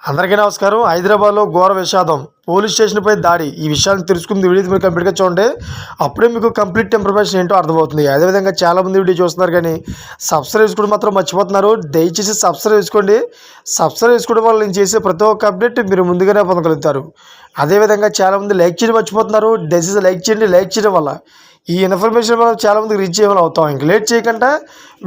అందరికీ నమస్కారం. హైదరాబాద్లో ఘోర విషాదం, పోలీస్ స్టేషన్పై దాడి. ఈ విషయాన్ని తెలుసుకుంది వీడియో మీరు కంప్లీట్గా చూడండి. అప్పుడే మీకు కంప్లీట్ ఇన్ఫర్మేషన్ ఏంటో అర్థమవుతుంది. అదేవిధంగా చాలామంది వీడియో చూస్తున్నారు కానీ సబ్స్క్రైబ్ చేసుకోవడం మాత్రం మర్చిపోతున్నారు. దయచేసి సబ్స్క్రైబ్ చేసుకోండి. సబ్స్క్రైబ్ చేసుకోవడం వల్ల నేను చేసే ప్రతి ఒక్క అప్డేట్ మీరు ముందుగానే పొందగలుగుతారు. అదేవిధంగా చాలామంది లైక్ చేయడం మర్చిపోతున్నారు. దయచేసి లైక్ చేయండి. లైక్ చేయడం వల్ల ఈ ఇన్ఫర్మేషన్ మనం చాలామందికి రీచ్ చేయడం అవుతాం. ఇంక లేట్ చేయకుండా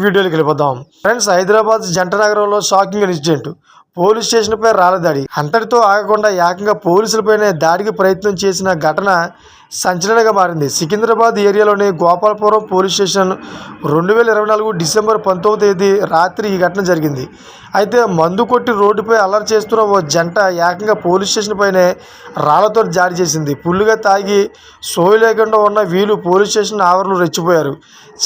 వీడియోకి వెళ్ళిపోతాం. ఫ్రెండ్స్, హైదరాబాద్ జంట నగరంలో షాకింగ్ ఇన్సిడెంట్. పోలీస్ స్టేషన్పై రాళ్ల దాడి. అంతటితో ఆగకుండా ఏకంగా పోలీసులపైనే దాడికి ప్రయత్నం చేసిన ఘటన సంచలనంగా మారింది. సికింద్రాబాద్ ఏరియాలోని గోపాలపురం పోలీస్ స్టేషన్ 2024 డిసెంబర్ 19వ తేదీ రాత్రి ఈ ఘటన జరిగింది. అయితే మందు కొట్టి రోడ్డుపై అల్లరి చేస్తున్న ఓ జంట ఏకంగా పోలీస్ స్టేషన్ పైనే రాళ్లతో దాడి చేసింది. ఫుల్లుగా తాగి సోయి లేకుండా ఉన్న వీళ్ళు పోలీస్ స్టేషన్ ఆవరణలో రెచ్చిపోయారు.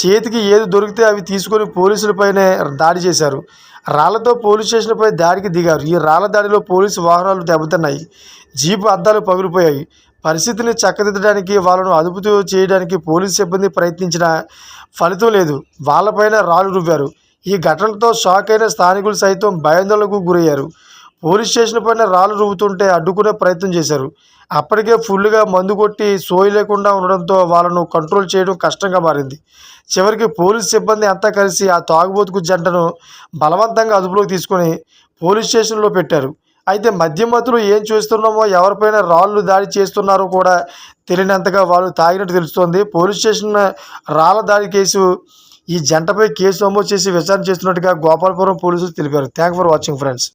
చేతికి ఏది దొరికితే అవి తీసుకొని పోలీసులపైనే దాడి చేశారు. రాళ్లతో పోలీస్ స్టేషన్పై దాడికి దిగారు. ఈ రాళ్ల దాడిలో పోలీసు వాహనాలు దెబ్బతిన్నాయి. జీపు అద్దాలు పగిలిపోయాయి. పరిస్థితిని చక్కదిద్దడానికి వాళ్ళను అదుపు చేయడానికి పోలీసు సిబ్బంది ప్రయత్నించినా ఫలితం లేదు. వాళ్ళపైన రాళ్లు రువ్వారు. ఈ ఘటనతో షాక్ అయిన స్థానికులు సైతం భయాందోళనకు గురయ్యారు. పోలీస్ స్టేషన్ పైన రాళ్లు రువ్వుతుంటే అడ్డుకునే ప్రయత్నం చేశారు. అప్పటికే ఫుల్గా మందు కొట్టి సోయి లేకుండా ఉండడంతో వాళ్ళను కంట్రోల్ చేయడం కష్టంగా మారింది. చివరికి పోలీస్ సిబ్బంది అంతా కలిసి ఆ తాగుబోతుకు జంటను బలవంతంగా అదుపులోకి తీసుకొని పోలీస్ స్టేషన్లో పెట్టారు. అయితే మధ్యమధ్యలో ఏం చేస్తున్నామో, ఎవరిపైన రాళ్ళు దాడి చేస్తున్నారో కూడా తెలియనంతగా వాళ్ళు తాగినట్టు తెలుస్తోంది. పోలీస్ స్టేషన్ రాళ్ల దాడి కేసు ఈ జంటపై కేసు నమోదు చేసి విచారణ చేస్తున్నట్టుగా గోపాలపురం పోలీసులు తెలిపారు. Thank for watching friends.